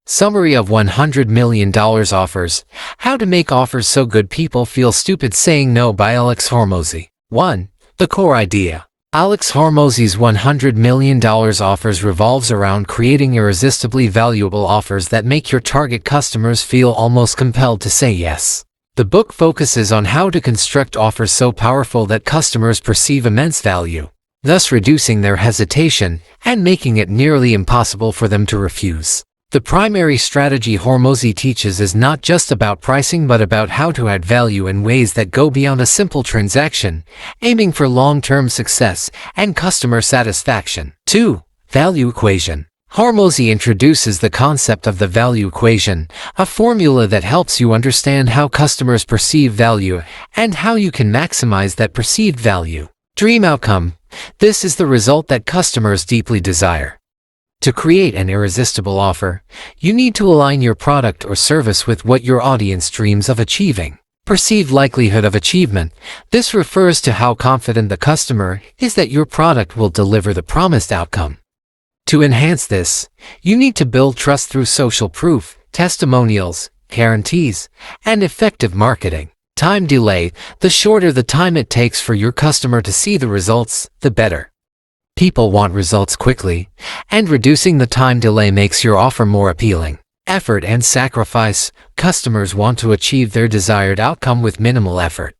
Summary of $100 million offers. How to make offers so good people feel stupid saying no by Alex Hormozi. 1. The core idea. Alex Hormozi's $100 million offers revolves around creating irresistibly valuable offers that make your target customers feel almost compelled to say yes. The book focuses on how to construct offers so powerful that customers perceive immense value, thus reducing their hesitation and making it nearly impossible for them to refuse. The primary strategy Hormozi teaches is not just about pricing but about how to add value in ways that go beyond a simple transaction, aiming for long-term success and customer satisfaction. 2. Value equation. Hormozi introduces the concept of the value equation, a formula that helps you understand how customers perceive value and how you can maximize that perceived value. Dream outcome. This is the result that customers deeply desire. To create an irresistible offer, you need to align your product or service with what your audience dreams of achieving. Perceived likelihood of achievement. This refers to how confident the customer is that your product will deliver the promised outcome. To enhance this, you need to build trust through social proof, testimonials, guarantees, and effective marketing. Time delay. The shorter the time it takes for your customer to see the results, the better. People want results quickly, and reducing the time delay makes your offer more appealing. Effort and sacrifice. Customers want to achieve their desired outcome with minimal effort.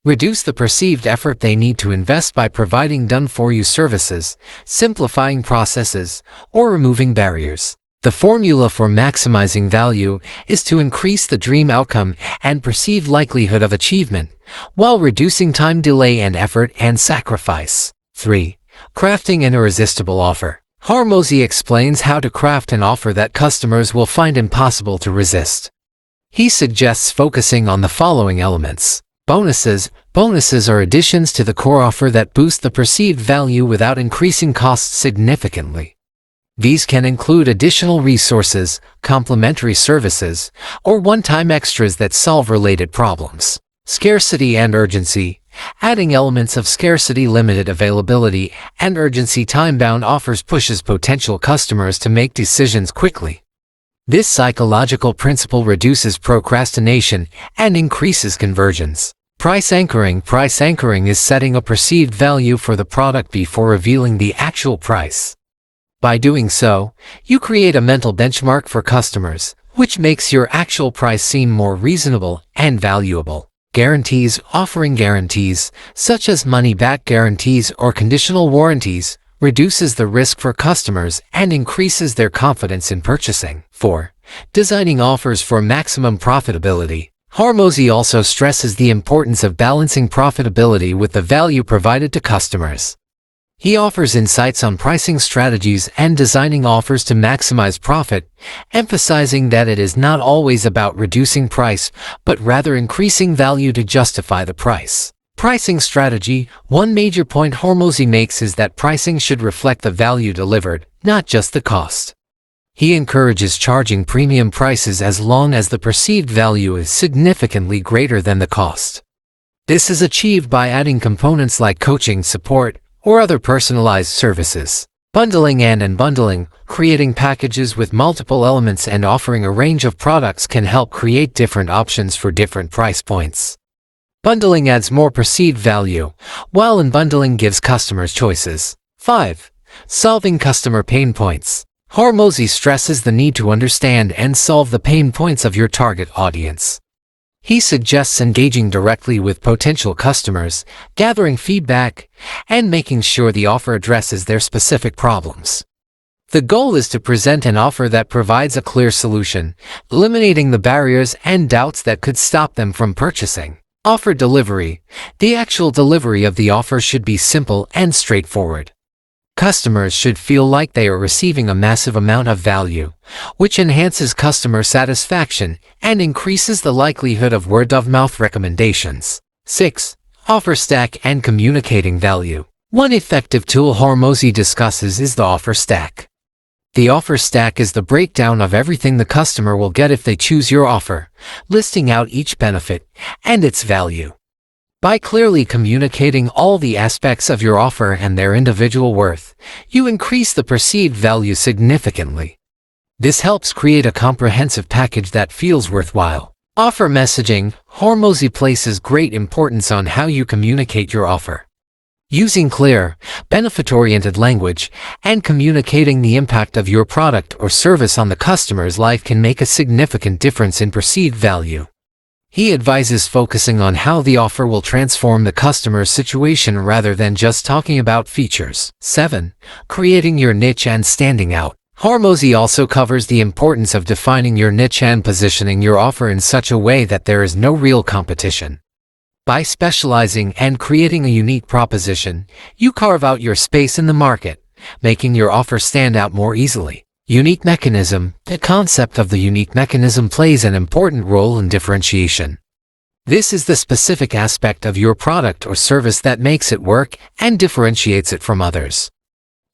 Reduce the perceived effort they need to invest by providing done-for-you services, simplifying processes, or removing barriers. The formula for maximizing value is to increase the dream outcome and perceived likelihood of achievement, while reducing time delay and effort and sacrifice. 3. Crafting an irresistible offer. Hormozi explains how to craft an offer that customers will find impossible to resist. He suggests focusing on the following elements. Bonuses. Bonuses are additions to the core offer that boost the perceived value without increasing costs significantly. These can include additional resources, complementary services, or one-time extras that solve related problems. Scarcity and urgency. Adding elements of scarcity, limited availability, and urgency time-bound offers pushes potential customers to make decisions quickly. This psychological principle reduces procrastination and increases conversions. Price anchoring. Price anchoring is setting a perceived value for the product before revealing the actual price. By doing so, you create a mental benchmark for customers, which makes your actual price seem more reasonable and valuable. Guarantees. Offering guarantees, such as money-back guarantees or conditional warranties, reduces the risk for customers and increases their confidence in purchasing. 4. Designing offers for maximum profitability. Hormozi also stresses the importance of balancing profitability with the value provided to customers. He offers insights on pricing strategies and designing offers to maximize profit, emphasizing that it is not always about reducing price, but rather increasing value to justify the price. Pricing strategy. One major point Hormozi makes is that pricing should reflect the value delivered, not just the cost. He encourages charging premium prices as long as the perceived value is significantly greater than the cost. This is achieved by adding components like coaching, support, or other personalized services. Bundling and unbundling. Creating packages with multiple elements and offering a range of products can help create different options for different price points. Bundling adds more perceived value, while unbundling gives customers choices. 5. Solving customer pain points. Hormozi stresses the need to understand and solve the pain points of your target audience. He suggests engaging directly with potential customers, gathering feedback, and making sure the offer addresses their specific problems. The goal is to present an offer that provides a clear solution, eliminating the barriers and doubts that could stop them from purchasing. Offer delivery. The actual delivery of the offer should be simple and straightforward. Customers should feel like they are receiving a massive amount of value, which enhances customer satisfaction and increases the likelihood of word-of-mouth recommendations. 6. Offer stack and communicating value. One effective tool Hormozi discusses is the offer stack. The offer stack is the breakdown of everything the customer will get if they choose your offer, listing out each benefit and its value. By clearly communicating all the aspects of your offer and their individual worth, you increase the perceived value significantly. This helps create a comprehensive package that feels worthwhile. Offer messaging. Hormozi places great importance on how you communicate your offer. Using clear, benefit-oriented language and communicating the impact of your product or service on the customer's life can make a significant difference in perceived value. He advises focusing on how the offer will transform the customer's situation rather than just talking about features. 7. Creating your niche and standing out. Hormozi also covers the importance of defining your niche and positioning your offer in such a way that there is no real competition. By specializing and creating a unique proposition, you carve out your space in the market, making your offer stand out more easily. Unique mechanism. The concept of the unique mechanism plays an important role in differentiation. This is the specific aspect of your product or service that makes it work and differentiates it from others.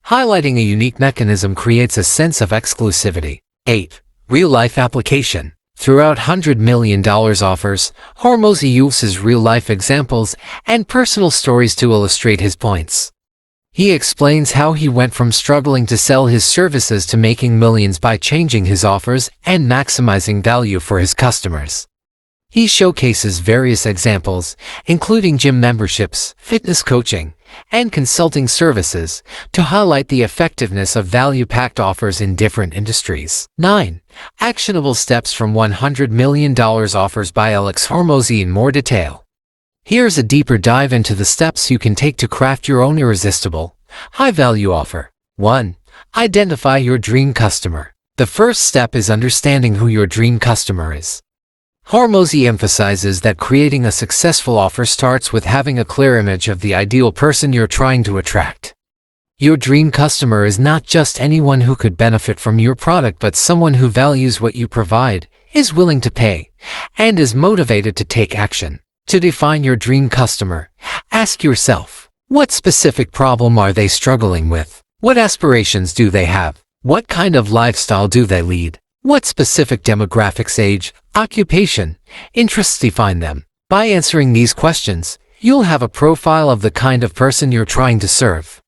Highlighting a unique mechanism creates a sense of exclusivity. 8. Real-life application. Throughout $100 million offers, Hormozi uses real-life examples and personal stories to illustrate his points. He explains how he went from struggling to sell his services to making millions by changing his offers and maximizing value for his customers. He showcases various examples, including gym memberships, fitness coaching, and consulting services, to highlight the effectiveness of value-packed offers in different industries. 9. Actionable steps from $100 million offers by Alex Hormozi in more detail. Here's a deeper dive into the steps you can take to craft your own irresistible, high-value offer. 1. Identify your dream customer. The first step is understanding who your dream customer is. Hormozi emphasizes that creating a successful offer starts with having a clear image of the ideal person you're trying to attract. Your dream customer is not just anyone who could benefit from your product, but someone who values what you provide, is willing to pay, and is motivated to take action. To define your dream customer, ask yourself, what specific problem are they struggling with? What aspirations do they have? What kind of lifestyle do they lead? What specific demographics, age, occupation, interests define them? By answering these questions, you'll have a profile of the kind of person you're trying to serve.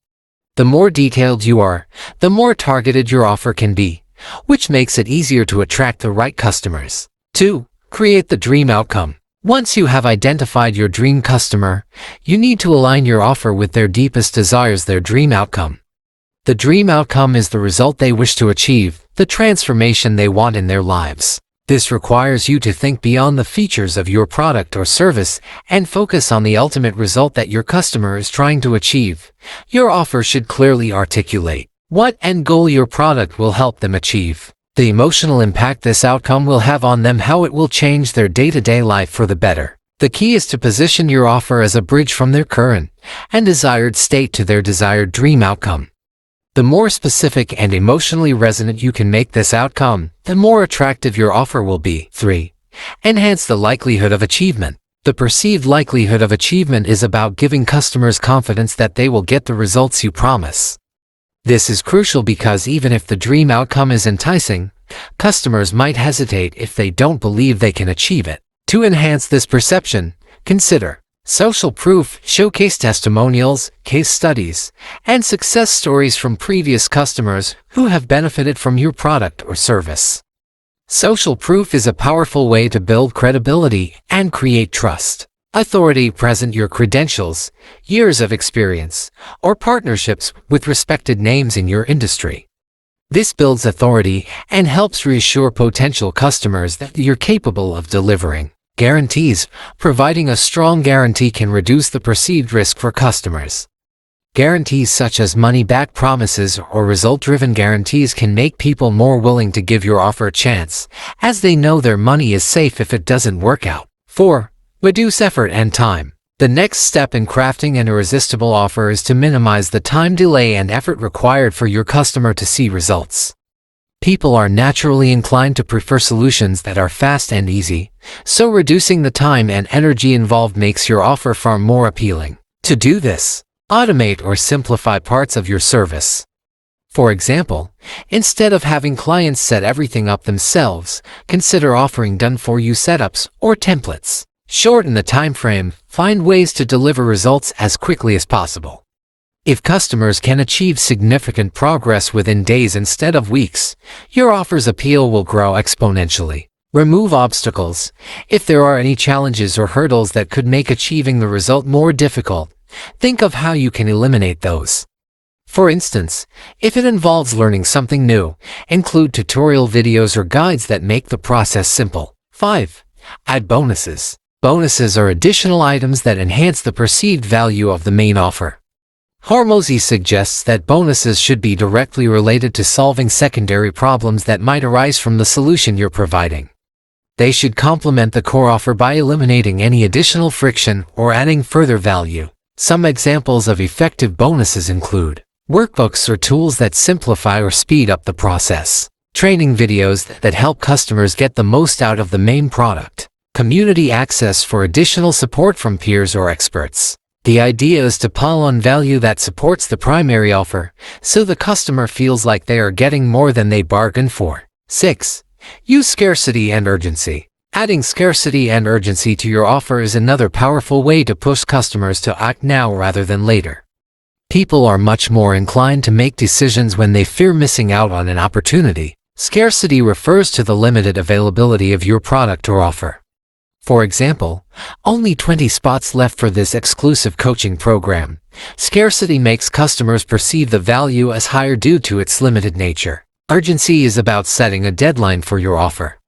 The more detailed you are, the more targeted your offer can be, which makes it easier to attract the right customers. 2. Create the dream outcome. Once you have identified your dream customer, you need to align your offer with their deepest desires, their dream outcome. The dream outcome is the result they wish to achieve, the transformation they want in their lives. This requires you to think beyond the features of your product or service and focus on the ultimate result that your customer is trying to achieve. Your offer should clearly articulate what end goal your product will help them achieve, the emotional impact this outcome will have on them, how it will change their day-to-day life for the better. The key is to position your offer as a bridge from their current and desired state to their desired dream outcome. The more specific and emotionally resonant you can make this outcome, the more attractive your offer will be. 3. Enhance the likelihood of achievement. The perceived likelihood of achievement is about giving customers confidence that they will get the results you promise. This is crucial because even if the dream outcome is enticing, customers might hesitate if they don't believe they can achieve it. To enhance this perception, consider social proof, showcase testimonials, case studies, and success stories from previous customers who have benefited from your product or service. Social proof is a powerful way to build credibility and create trust. Authority. Present your credentials, years of experience, or partnerships with respected names in your industry. This builds authority and helps reassure potential customers that you're capable of delivering. Guarantees. Providing a strong guarantee can reduce the perceived risk for customers. Guarantees such as money-back promises or result-driven guarantees can make people more willing to give your offer a chance, as they know their money is safe if it doesn't work out. 4. Reduce effort and time. The next step in crafting an irresistible offer is to minimize the time, delay, and effort required for your customer to see results. People are naturally inclined to prefer solutions that are fast and easy, so reducing the time and energy involved makes your offer far more appealing. To do this, automate or simplify parts of your service. For example, instead of having clients set everything up themselves, consider offering done-for-you setups or templates. Shorten the time frame, find ways to deliver results as quickly as possible. If customers can achieve significant progress within days instead of weeks, your offer's appeal will grow exponentially. Remove obstacles. If there are any challenges or hurdles that could make achieving the result more difficult, think of how you can eliminate those. For instance, if it involves learning something new, include tutorial videos or guides that make the process simple. 5. Add bonuses. Bonuses are additional items that enhance the perceived value of the main offer. Hormozi suggests that bonuses should be directly related to solving secondary problems that might arise from the solution you're providing. They should complement the core offer by eliminating any additional friction or adding further value. Some examples of effective bonuses include workbooks or tools that simplify or speed up the process, training videos that help customers get the most out of the main product, community access for additional support from peers or experts. The idea is to pile on value that supports the primary offer, so the customer feels like they are getting more than they bargained for. 6. Use scarcity and urgency. Adding scarcity and urgency to your offer is another powerful way to push customers to act now rather than later. People are much more inclined to make decisions when they fear missing out on an opportunity. Scarcity refers to the limited availability of your product or offer. For example, only 20 spots left for this exclusive coaching program. Scarcity makes customers perceive the value as higher due to its limited nature. Urgency is about setting a deadline for your offer.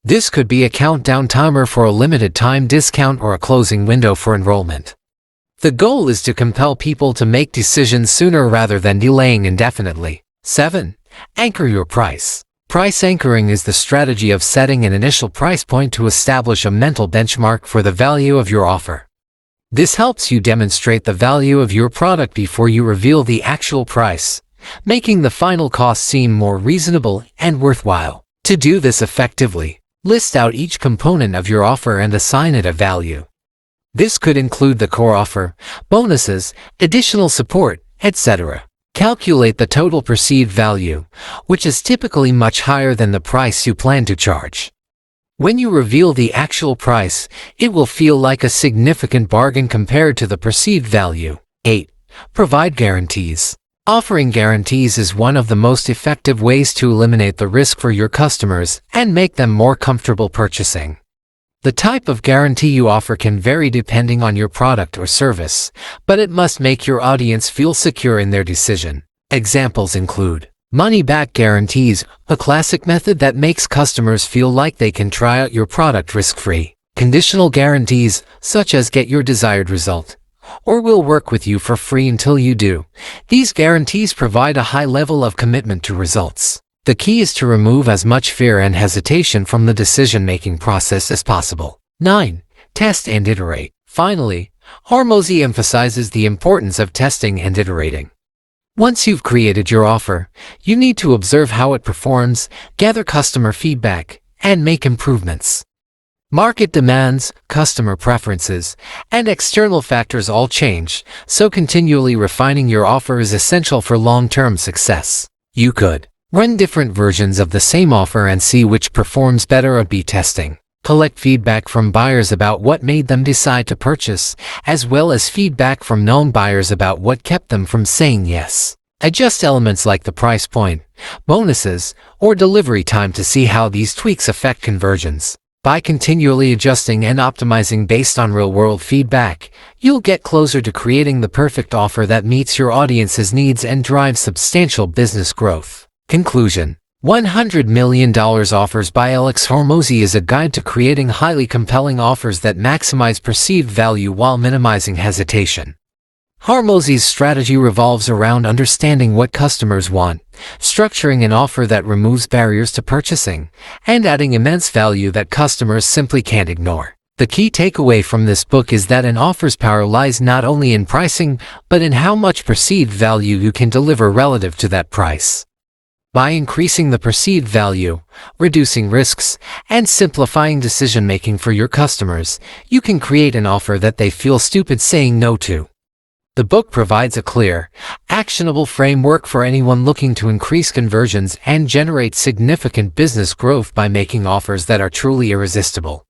This could be a countdown timer for a limited time discount or a closing window for enrollment. The goal is to compel people to make decisions sooner rather than delaying indefinitely. 7. Anchor your price. Price anchoring is the strategy of setting an initial price point to establish a mental benchmark for the value of your offer. This helps you demonstrate the value of your product before you reveal the actual price, making the final cost seem more reasonable and worthwhile. To do this effectively, list out each component of your offer and assign it a value. This could include the core offer, bonuses, additional support, etc. Calculate the total perceived value, which is typically much higher than the price you plan to charge. When you reveal the actual price, it will feel like a significant bargain compared to the perceived value. 8. Provide guarantees. Offering guarantees is one of the most effective ways to eliminate the risk for your customers and make them more comfortable purchasing. The type of guarantee you offer can vary depending on your product or service, but it must make your audience feel secure in their decision. Examples include money-back guarantees, a classic method that makes customers feel like they can try out your product risk-free. Conditional guarantees, such as get your desired result, or we'll work with you for free until you do. These guarantees provide a high level of commitment to results. The key is to remove as much fear and hesitation from the decision-making process as possible. 9. Test and iterate. Finally, Hormozi emphasizes the importance of testing and iterating. Once you've created your offer, you need to observe how it performs, gather customer feedback, and make improvements. Market demands, customer preferences, and external factors all change, so continually refining your offer is essential for long-term success. You could run different versions of the same offer and see which performs better. A/B testing. Collect feedback from buyers about what made them decide to purchase, as well as feedback from known buyers about what kept them from saying yes. Adjust elements like the price point, bonuses, or delivery time to see how these tweaks affect conversions. By continually adjusting and optimizing based on real-world feedback, you'll get closer to creating the perfect offer that meets your audience's needs and drives substantial business growth. Conclusion. $100 Million Offers by Alex Hormozi is a guide to creating highly compelling offers that maximize perceived value while minimizing hesitation. Hormozi's strategy revolves around understanding what customers want, structuring an offer that removes barriers to purchasing, and adding immense value that customers simply can't ignore. The key takeaway from this book is that an offer's power lies not only in pricing, but in how much perceived value you can deliver relative to that price. By increasing the perceived value, reducing risks, and simplifying decision-making for your customers, you can create an offer that they feel stupid saying no to. The book provides a clear, actionable framework for anyone looking to increase conversions and generate significant business growth by making offers that are truly irresistible.